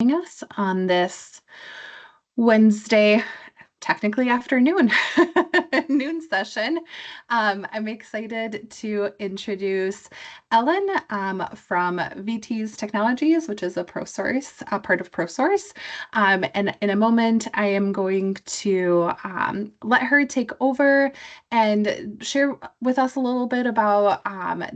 joining us on this Wednesday, technically afternoon, noon session. I'm excited to introduce Ellen from Vitis Technologies, which is a Prosource, a part of Prosource. And in a moment, I am going to let her take over and share with us a little bit about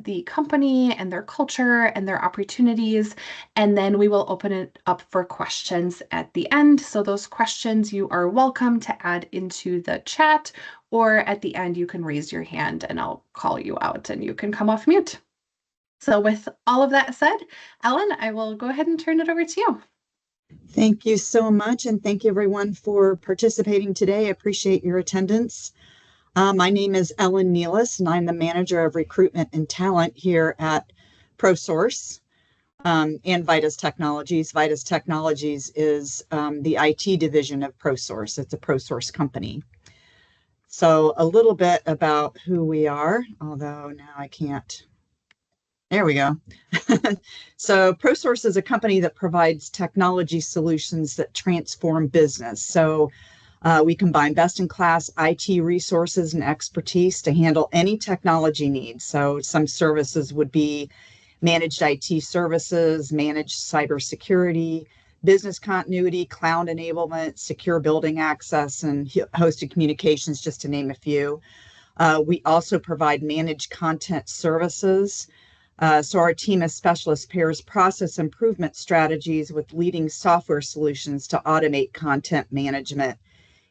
the company and their culture and their opportunities. And then we will open it up for questions at the end. So those questions you are welcome to add into the chat, or at the end you can raise your hand and I'll call you out and you can come off mute. So with all of that said, Ellen, I will go ahead and turn it over to you. Thank you so much, and thank you everyone for participating today. I appreciate your attendance. My name is Ellen Nealis, and I'm the Manager of Recruitment and Talent here at Prosource and Vitis Technologies. Vitis Technologies is the IT division of Prosource. It's a Prosource company. So a little bit about who we are, although now I can't. There we go. So Prosource is a company that provides technology solutions that transform business. So we combine best-in-class IT resources and expertise to handle any technology needs. So some services would be managed IT services, managed cybersecurity, business continuity, cloud enablement, secure building access, and hosted communications, just to name a few. We also provide managed content services. So our team of specialists pairs process improvement strategies with leading software solutions to automate content management,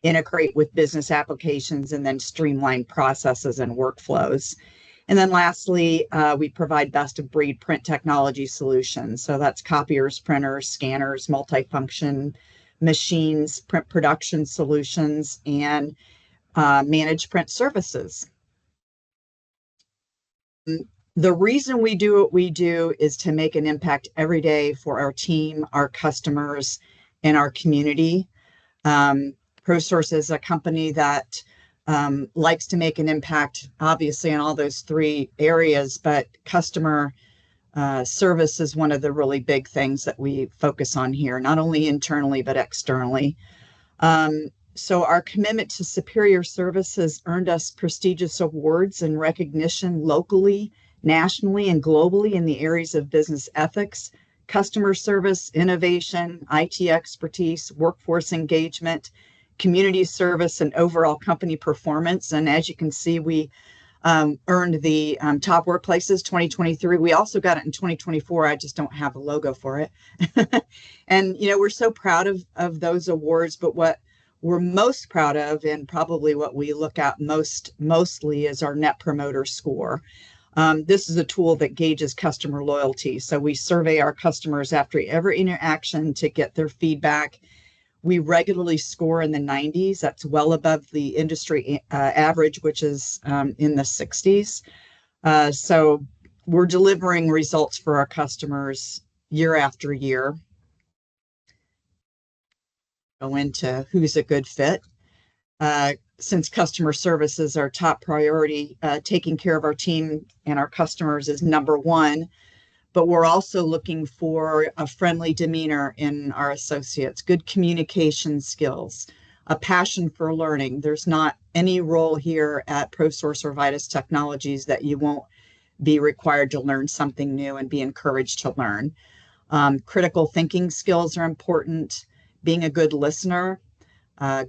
integrate with business applications, and then streamline processes and workflows. And then lastly, we provide best-of-breed print technology solutions. So that's copiers, printers, scanners, multifunction machines, print production solutions, and managed print services. The reason we do what we do is to make an impact every day for our team, our customers, and our community. Prosource is a company that likes to make an impact, obviously, in all those three areas, but customer service is one of the really big things that we focus on here, not only internally, but externally. So our commitment to superior service has earned us prestigious awards and recognition locally, nationally, and globally in the areas of business ethics, customer service, innovation, IT expertise, workforce engagement, community service, and overall company performance. And as you can see, we earned the Top Workplaces 2023. We also got it in 2024. I just don't have a logo for it. And, you know, we're so proud of those awards, but what we're most proud of, and probably what we look at mostly, is our Net Promoter Score. This is a tool that gauges customer loyalty. So we survey our customers after every interaction to get their feedback. We regularly score in the 90s. That's well above the industry average, which is in the 60s. So we're delivering results for our customers year after year. Go into who's a good fit. Since customer service is our top priority, taking care of our team and our customers is number one, but we're also looking for a friendly demeanor in our associates, good communication skills, a passion for learning. There's not any role here at Prosource or Vitis Technologies that you won't be required to learn something new and be encouraged to learn. Critical thinking skills are important, being a good listener,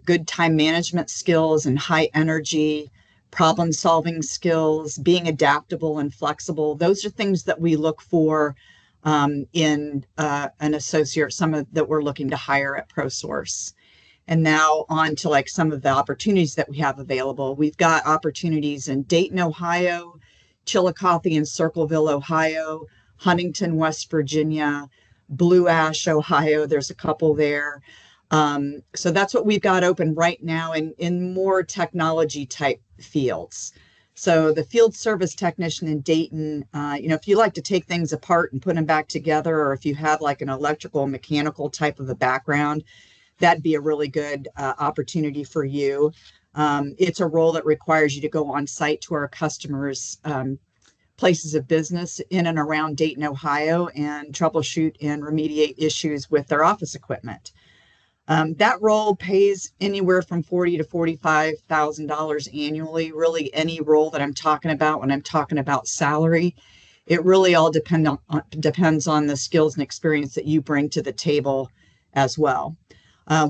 good time management skills and high energy, problem solving skills, being adaptable and flexible. Those are things that we look for in an associate, that we're looking to hire at Prosource. And now on to like some of the opportunities that we have available. We've got opportunities in Dayton, Ohio, Chillicothe and Circleville, Ohio, Huntington, West Virginia, Blue Ash, Ohio. There's a couple there. So that's what we've got open right now in more technology type fields. So the field service technician in Dayton, if you like to take things apart and put them back together, or if you have like an electrical mechanical type of a background, that'd be a really good opportunity for you. It's a role that requires you to go on site to our customers' places of business in and around Dayton, Ohio, and troubleshoot and remediate issues with their office equipment. That role pays anywhere from $40,000 to $45,000 annually. Really, any role that I'm talking about when I'm talking about salary, it really all depends on the skills and experience that you bring to the table as well.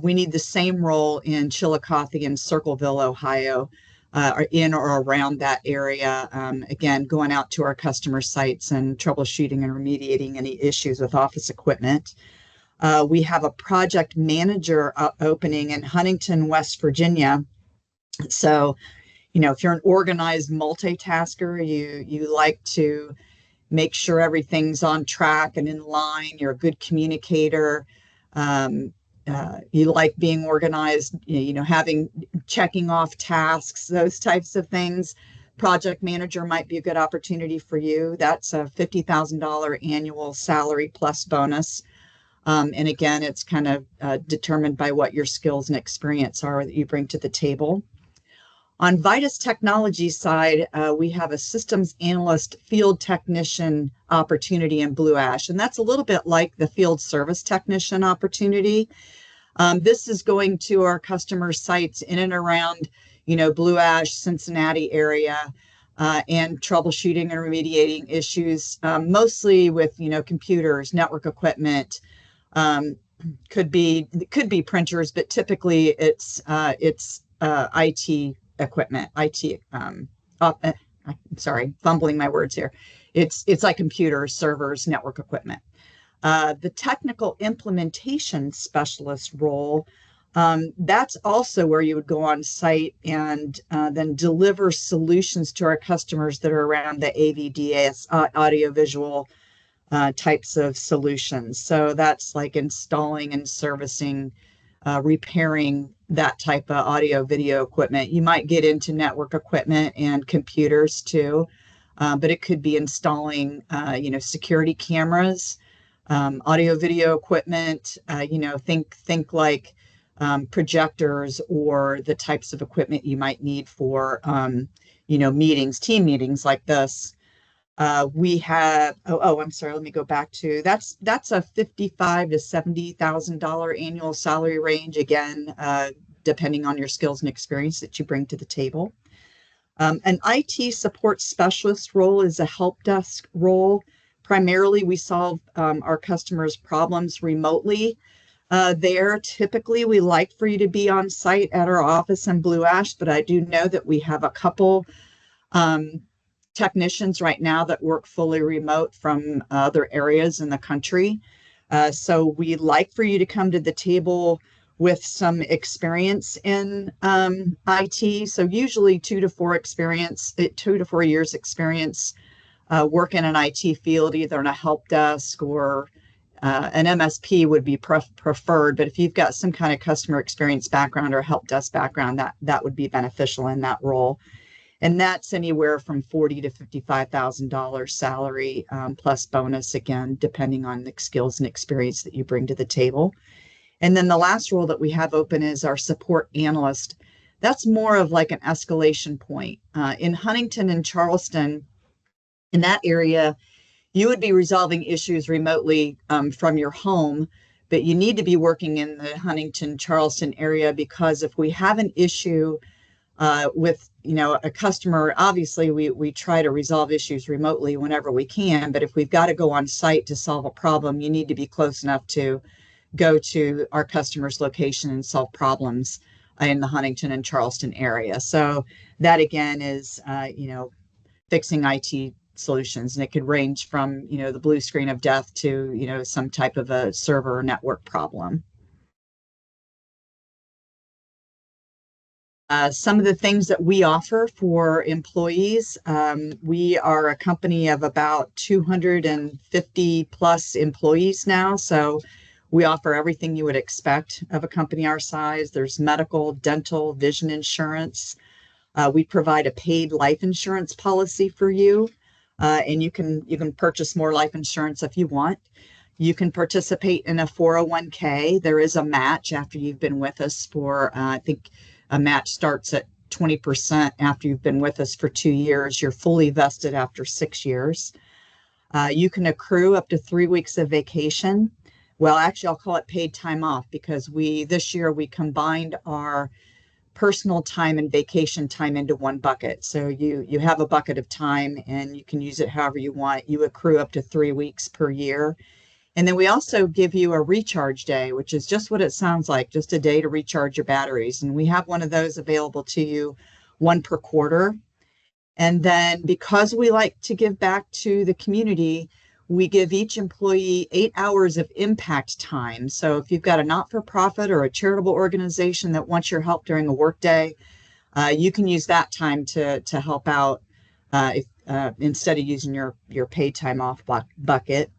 We need the same role in Chillicothe and Circleville, Ohio, or in or around that area. Again, going out to our customer sites and troubleshooting and remediating any issues with office equipment. We have a project manager opening in Huntington, West Virginia. So, if you're an organized multitasker, you like to make sure everything's on track and in line. You're a good communicator. You like being organized, checking off tasks, those types of things. Project manager might be a good opportunity for you. That's a $50,000 annual salary plus bonus. And again, it's kind of determined by what your skills and experience are that you bring to the table. On Vitis Technologies side, we have a systems analyst field technician opportunity in Blue Ash, and that's a little bit like the field service technician opportunity. This is going to our customer sites in and around, Blue Ash, Cincinnati area, and troubleshooting and remediating issues, mostly with, computers, network equipment. Could be printers, but typically it's IT equipment. Sorry, fumbling my words here. It's like computers, servers, network equipment. The technical implementation specialist role, that's also where you would go on site and then deliver solutions to our customers that are around the AVDS, audiovisual types of solutions. So that's like installing and servicing, repairing that type of audio video equipment. You might get into network equipment and computers too, but it could be installing, security cameras, audio video equipment, think like projectors or the types of equipment you might need for, meetings, team meetings like this. We have, I'm sorry, let me go back to, that's a $55,000 to $70,000 annual salary range, again, depending on your skills and experience that you bring to the table. An IT support specialist role is a help desk role. Primarily, we solve our customers' problems remotely. There, typically, we like for you to be on site at our office in Blue Ash, but I do know that we have a couple technicians right now that work fully remote from other areas in the country. So we like for you to come to the table with some experience in IT. So usually 2 to 4 years experience working in an IT field, either in a help desk or an MSP would be preferred. But if you've got some kind of customer experience background or help desk background, that would be beneficial in that role. And that's anywhere from $40,000 to $55,000 salary plus bonus, again, depending on the skills and experience that you bring to the table. And then the last role that we have open is our support analyst. That's more of like an escalation point. In Huntington and Charleston, in that area, you would be resolving issues remotely from your home, but you need to be working in the Huntington, Charleston area, because if we have an issue with a customer, obviously we try to resolve issues remotely whenever we can, but if we've got to go on site to solve a problem, you need to be close enough to go to our customer's location and solve problems in the Huntington and Charleston area. So that again is fixing IT solutions, and it could range from the blue screen of death to some type of a server or network problem. Some of the things that we offer for employees, we are a company of about 250 plus employees now. So we offer everything you would expect of a company our size. There's medical, dental, vision insurance. We provide a paid life insurance policy for you, and you can purchase more life insurance if you want. You can participate in a 401k. There is a match after you've been with us for, I think, a match starts at 20% after you've been with us for 2 years. You're fully vested after 6 years. You can accrue up to 3 weeks of vacation. Well, actually, I'll call it paid time off because this year we combined our personal time and vacation time into one bucket. So you have a bucket of time and you can use it however you want. You accrue up to 3 weeks per year. And then we also give you a recharge day, which is just what it sounds like, just a day to recharge your batteries. And we have one of those available to you, one per quarter. And then because we like to give back to the community, we give each employee 8 hours of impact time. So if you've got a not-for-profit or a charitable organization that wants your help during a workday, you can use that time to help out instead of using your paid time off bucket.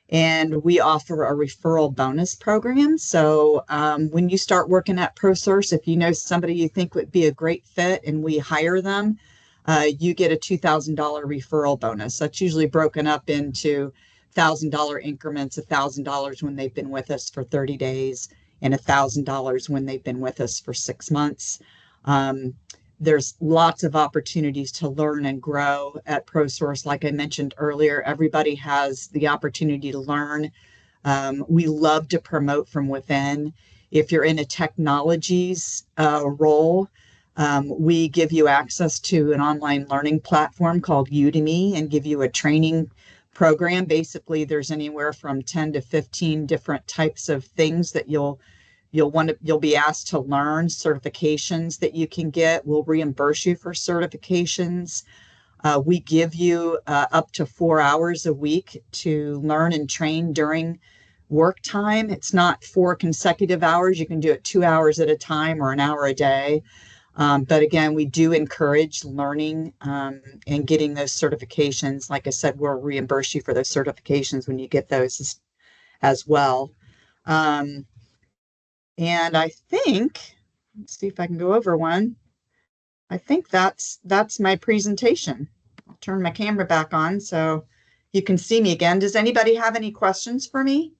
And we offer a referral bonus program. So when you start working at Prosource, if you know somebody you think would be a great fit and we hire them, you get a $2,000 referral bonus. That's usually broken up into $1,000 increments, $1,000 when they've been with us for 30 days and $1,000 when they've been with us for 6 months. There's lots of opportunities to learn and grow at Prosource. Like I mentioned earlier, everybody has the opportunity to learn. We love to promote from within. If you're in a technologies role, we give you access to an online learning platform called Udemy and give you a training program. Basically, there's anywhere from 10 to 15 different types of things that you'll be asked to learn, certifications that you can get. We'll reimburse you for certifications. We give you up to 4 hours a week to learn and train during work time. It's not 4 consecutive hours. You can do it 2 hours at a time or an hour a day. But again, we do encourage learning and getting those certifications. Like I said, we'll reimburse you for those certifications when you get those as well. And I think, let's see if I can go over one. I think that's my presentation. I'll turn my camera back on so you can see me again. Does anybody have any questions for me?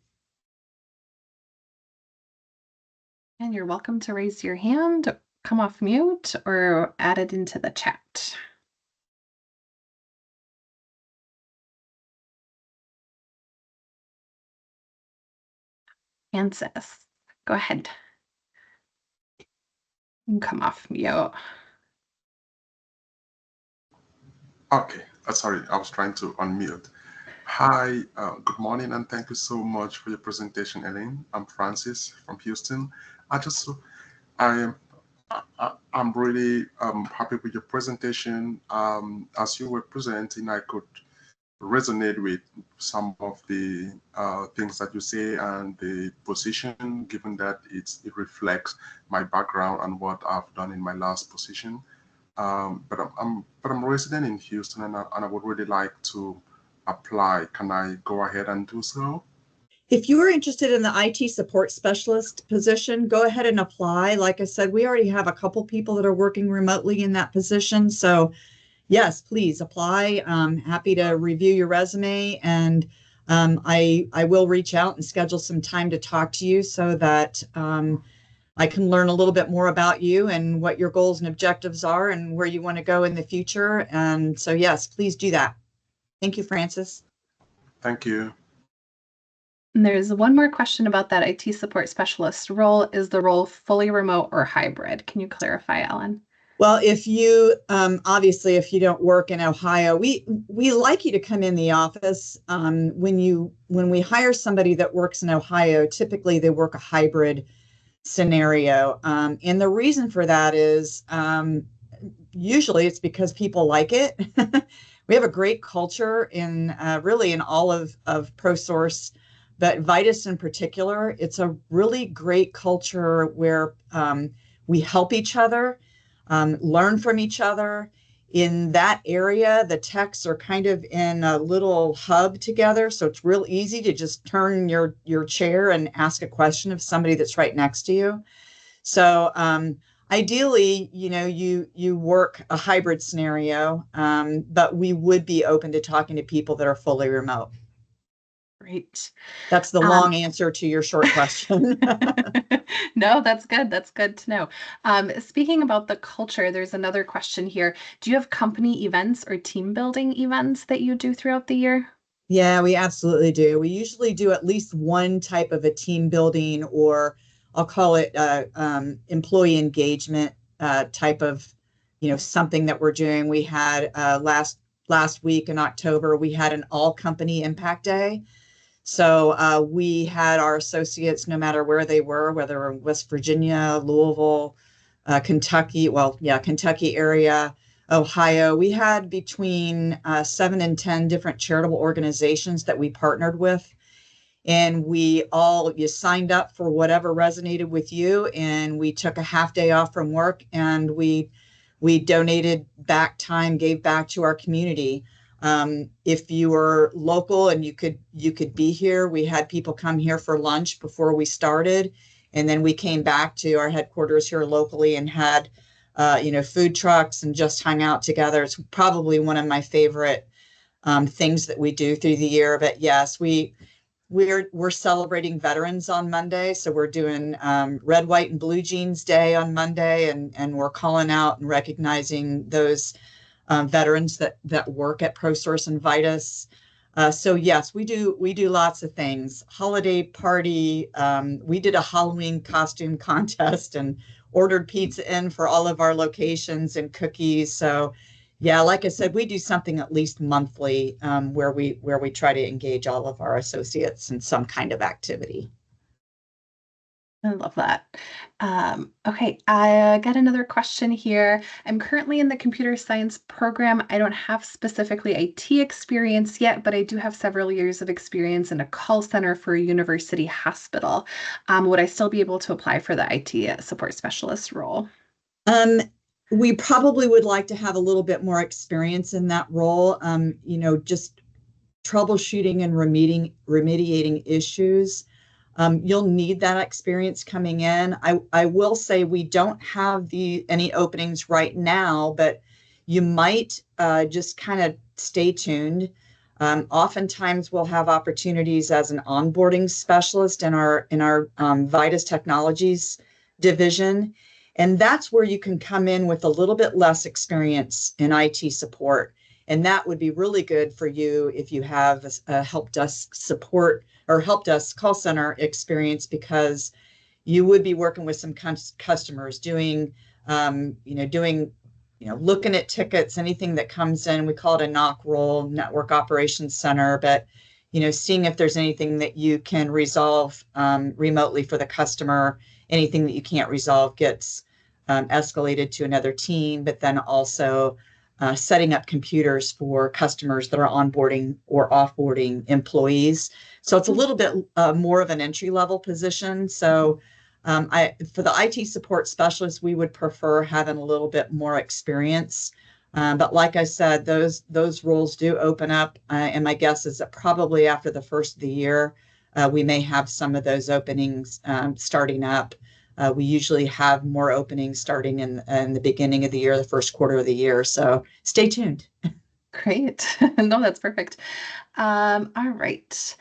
And you're welcome to raise your hand, come off mute, or add it into the chat. Francis, go ahead. You can come off mute. Okay, sorry, I was trying to unmute. Hi, good morning, and thank you so much for your presentation, Elaine. I'm Francis from Houston. I'm really happy with your presentation. As you were presenting, I could resonate with some of the things that you say and the position, given that it reflects my background and what I've done in my last position. But I'm a resident in Houston, and I would really like to apply. Can I go ahead and do so? If you are interested in the IT support specialist position, go ahead and apply. Like I said, we already have a couple people that are working remotely in that position. So yes, please apply. I'm happy to review your resume, and I will reach out and schedule some time to talk to you so that I can learn a little bit more about you and what your goals and objectives are and where you want to go in the future. And so, yes, please do that. Thank you, Francis. Thank you. And there's one more question about that IT support specialist role. Is the role fully remote or hybrid? Can you clarify, Ellen? Well, if you obviously, if you don't work in Ohio, we like you to come in the office. When we hire somebody that works in Ohio, typically they work a hybrid scenario. And the reason for that is usually it's because people like it. We have a great culture in really in all of Prosource, but Vitis in particular. It's a really great culture where we help each other, learn from each other. In that area, the techs are kind of in a little hub together. So it's real easy to just turn your chair and ask a question of somebody that's right next to you. So ideally, you work a hybrid scenario, but we would be open to talking to people that are fully remote. Great. That's the Um, long answer to your short question. no, that's good. That's good to know. Speaking about the culture, there's another question here. Do you have company events or team building events that you do throughout the year? Yeah, we absolutely do. We usually do at least one type of a team building, or I'll call it employee engagement type of, something that we're doing. We had last week in October, we had an all company impact day. So we had our associates, no matter where they were, whether in West Virginia, Louisville, Kentucky, well, yeah, Kentucky area, Ohio. We had between 7 and 10 different charitable organizations that we partnered with. And you signed up for whatever resonated with you. And we took a half day off from work, and we donated back time, gave back to our community. If you were local and you could be here, we had people come here for lunch before we started, and then we came back to our headquarters here locally and had food trucks and just hung out together. It's probably one of my favorite things that we do through the year. But yes, we're celebrating veterans on Monday, so we're doing Red, White, and Blue Jeans Day on Monday, and we're calling out and recognizing those veterans that work at Prosource and Vitis. So yes, we do lots of things. Holiday party. We did a Halloween costume contest and ordered pizza in for all of our locations and cookies. So yeah, like I said, we do something at least monthly where we try to engage all of our associates in some kind of activity. I love that. Okay, I got another question here. I'm currently in the computer science program. I don't have specifically IT experience yet, but I do have several years of experience in a call center for a university hospital. Would I still be able to apply for the IT support specialist role? Um, we probably would like to have a little bit more experience in that role. Just troubleshooting and remediating issues. You'll need that experience coming in. I will say we don't have any openings right now, but you might just kind of stay tuned. Oftentimes we'll have opportunities as an onboarding specialist in our Vitis Technologies division. And that's where you can come in with a little bit less experience in IT support. And that would be really good for you if you have a help desk support or help desk call center experience, because you would be working with some customers looking at tickets, anything that comes in. We call it a knock role, network operations center, but seeing if there's anything that you can resolve remotely for the customer. Anything that you can't resolve gets escalated to another team, but then also setting up computers for customers that are onboarding or offboarding employees. So it's a little bit more of an entry level position. So for the IT support specialist, we would prefer having a little bit more experience. But like I said, those roles do open up, and my guess is that probably after the first of the year, we may have some of those openings starting up. We usually have more openings starting in the beginning of the year, the first quarter of the year. So stay tuned. Great. No, that's perfect. All right.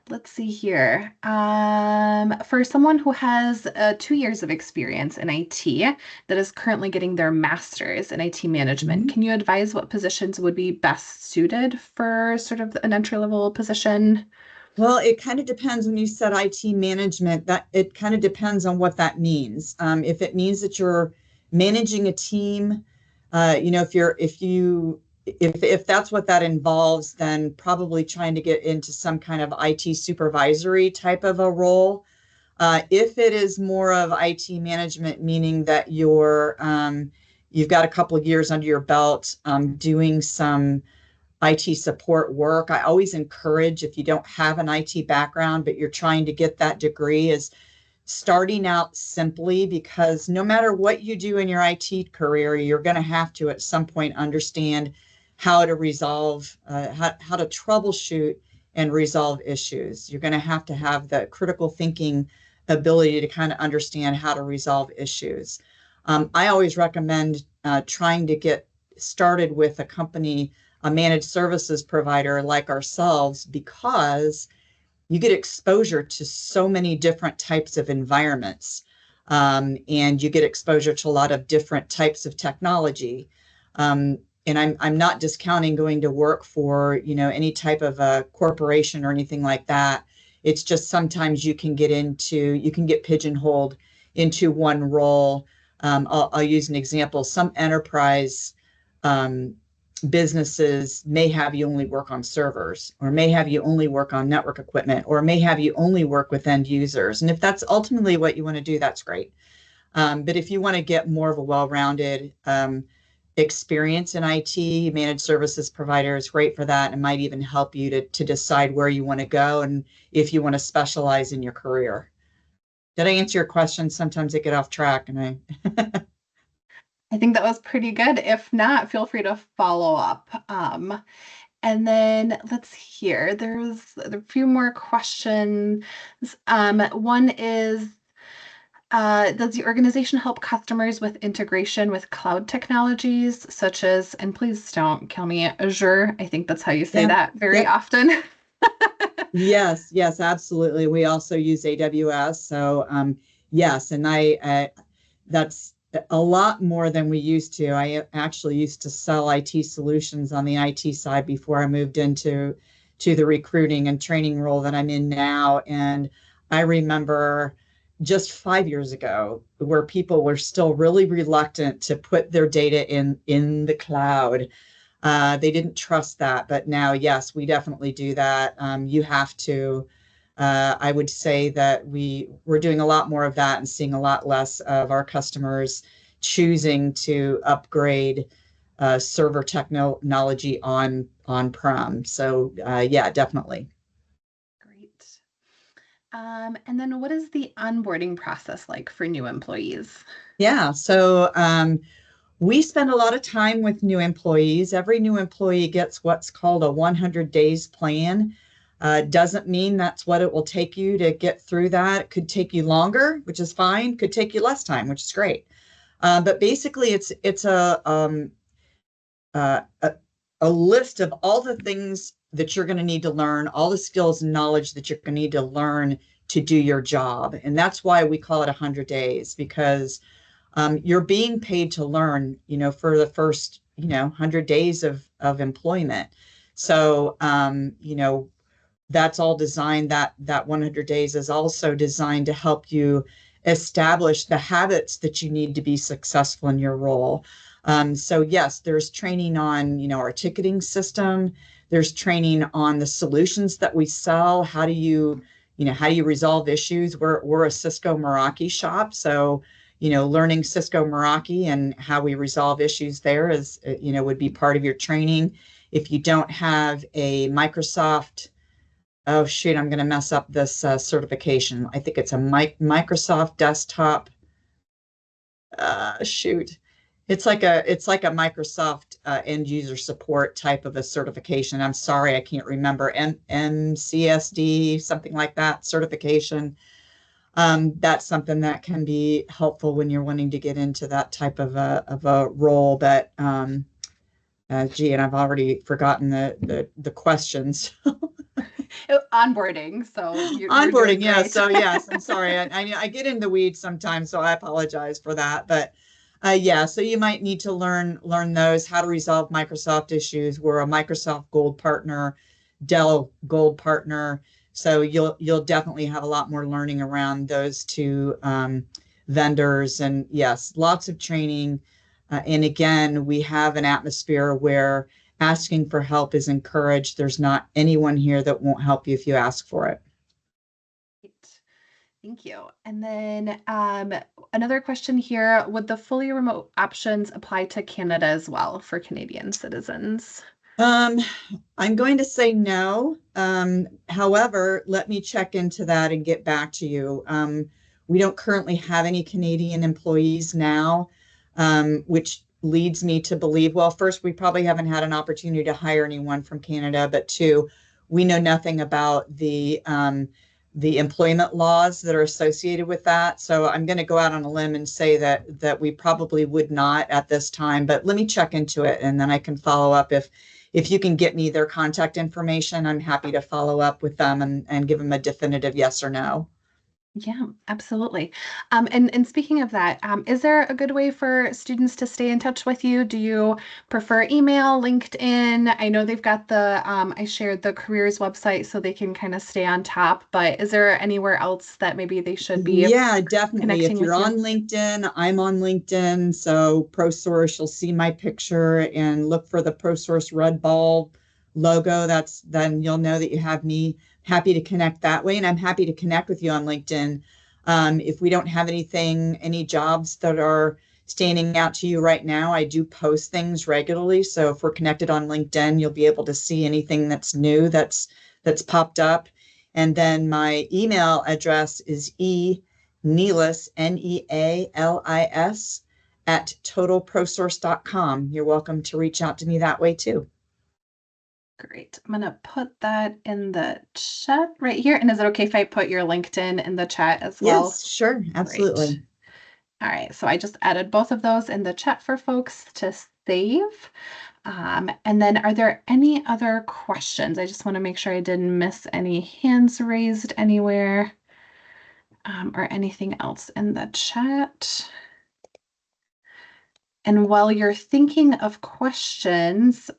Let's see here. For someone who has 2 years of experience in IT that is currently getting their master's in IT management, Mhm. can you advise what positions would be best suited for sort of an entry-level position? Well, it kind of depends when you said IT management, that it kind of depends on what that means. If it means that you're managing a team, if that's what that involves, then probably trying to get into some kind of IT supervisory type of a role. If it is more of IT management, meaning that you've got a couple of years under your belt doing some IT support work. I always encourage, if you don't have an IT background, but you're trying to get that degree, is starting out simply, because no matter what you do in your IT career, you're going to have to at some point understand how to resolve, how to troubleshoot and resolve issues. You're going to have the critical thinking ability to kind of understand how to resolve issues. I always recommend trying to get started with a managed services provider like ourselves, because you get exposure to so many different types of environments. And you get exposure to a lot of different types of technology. And I'm not discounting going to work for, any type of a corporation or anything like that. It's just sometimes you can get pigeonholed into one role. I'll use an example. Some enterprise um, businesses may have you only work on servers, or may have you only work on network equipment, or may have you only work with end users. And if that's ultimately what you want to do, that's great. But if you want to get more of a well-rounded experience in IT, managed services provider is great for that, and might even help you to decide where you want to go and if you want to specialize in your career. Did I answer your question? Sometimes I get off track and I think that was pretty good. If not, feel free to follow up. And then let's hear. There's a few more questions. One is, does the organization help customers with integration with cloud technologies such as, and please don't kill me, Azure? I think that's how you say yeah, that very yep. often. Yes, absolutely. We also use AWS. So yes, and that's a lot more than we used to. I actually used to sell IT solutions on the IT side before I moved into the recruiting and training role that I'm in now. And I remember just 5 years ago where people were still really reluctant to put their data in the cloud. They didn't trust that, but now, yes, we definitely do that. You have to. I would say that we're doing a lot more of that and seeing a lot less of our customers choosing to upgrade server technology on-prem. So yeah, definitely. Great. And then what is the onboarding process like for new employees? Yeah. So we spend a lot of time with new employees. Every new employee gets what's called a 100 days plan. Doesn't mean that's what it will take you to get through that. It could take you longer, which is fine. Could take you less time, which is great. But basically, it's uh, a a list of all the things that you're going to need to learn, all the skills and knowledge that you're going to need to learn to do your job. And that's why we call it 100 days, because you're being paid to learn, for the first, 100 days of employment. So, that's all designed, that 100 days is also designed to help you establish the habits that you need to be successful in your role. So yes, there's training on, our ticketing system. There's training on the solutions that we sell. How do you resolve issues? We're a Cisco Meraki shop. So, learning Cisco Meraki and how we resolve issues there is, would be part of your training. If you don't have a Microsoft, oh shoot, I'm going to mess up this certification. I think it's a Microsoft desktop. Shoot, it's like a Microsoft end user support type of a certification. I'm sorry, I can't remember. MCSD, something like that certification. That's something that can be helpful when you're wanting to get into that type of a role. But gee, and I've already forgotten the questions. Onboarding. So you're Onboarding, doing yeah. great. So yes, I'm sorry. I get in the weeds sometimes, so I apologize for that. But yeah, so you might need to learn those, how to resolve Microsoft issues. We're a Microsoft Gold partner, Dell Gold partner, so you'll definitely have a lot more learning around those two vendors. And yes, lots of training. And again, we have an atmosphere where asking for help is encouraged. There's not anyone here that won't help you if you ask for it. Great. Thank you. And then another question here, would the fully remote options apply to Canada as well for Canadian citizens? Um, I'm going to say no. However, let me check into that and get back to you. We don't currently have any Canadian employees now, which leads me to believe, well, first, we probably haven't had an opportunity to hire anyone from Canada, but two, we know nothing about the employment laws that are associated with that. So I'm going to go out on a limb and say that we probably would not at this time, but let me check into it and then I can follow up if you can get me their contact information, I'm happy to follow up with them and give them a definitive yes or no. Yeah, absolutely. And speaking of that, is there a good way for students to stay in touch with you? Do you prefer email, LinkedIn? I know they've got I shared the careers website so they can kind of stay on top, but is there anywhere else that maybe they should be Yeah, definitely. connecting If you're with on you? LinkedIn, I'm on LinkedIn. So Prosource, you'll see my picture and look for the Prosource red ball logo. Then you'll know that you have me. Happy to connect that way. And I'm happy to connect with you on LinkedIn. If we don't have any jobs that are standing out to you right now, I do post things regularly. So if we're connected on LinkedIn, you'll be able to see anything that's new that's popped up. And then my email address is Nealis, Nealis, at totalprosource.com. You're welcome to reach out to me that way too. Great. I'm gonna put that in the chat right here. And is it okay if I put your LinkedIn in the chat as well? Yes, sure. Great. Absolutely. All right, so I just added both of those in the chat for folks to save. And then are there any other questions? I just want to make sure I didn't miss any hands raised anywhere, or anything else in the chat. And while you're thinking of questions,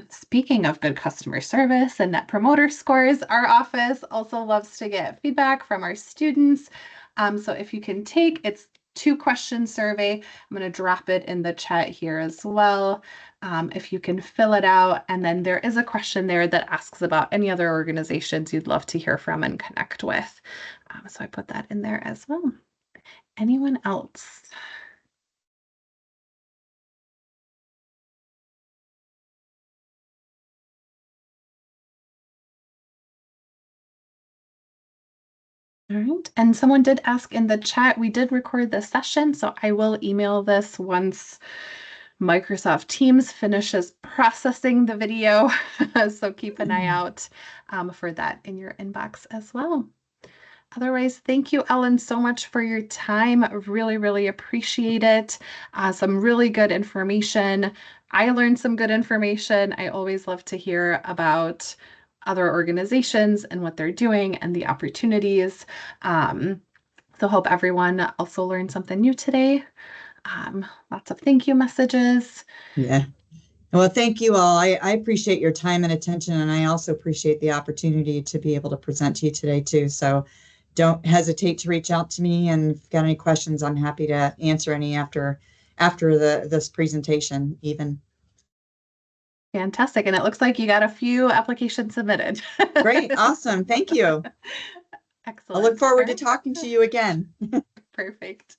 speaking of good customer service and net promoter scores, our office also loves to get feedback from our students. So if you can take, it's 2-question survey. I'm going to drop it in the chat here as well. If you can fill it out, and then there is a question there that asks about any other organizations you'd love to hear from and connect with. So I put that in there as well. Anyone else? All right. And someone did ask in the chat, we did record this session, so I will email this once Microsoft Teams finishes processing the video. So keep an eye out for that in your inbox as well. Otherwise, thank you, Ellen, so much for your time. Really, really appreciate it. Some really good information. I learned some good information. I always love to hear about other organizations and what they're doing and the opportunities. So hope everyone also learned something new today. Lots of thank you messages. Yeah. Well, thank you all. I appreciate your time and attention, and I also appreciate the opportunity to be able to present to you today too. So don't hesitate to reach out to me, and if you've got any questions, I'm happy to answer any after this presentation even. Fantastic. And it looks like you got a few applications submitted. Great. Awesome. Thank you. Excellent. I look forward All to right. talking to you again. Perfect.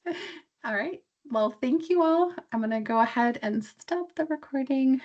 All right. Well, thank you all. I'm going to go ahead and stop the recording.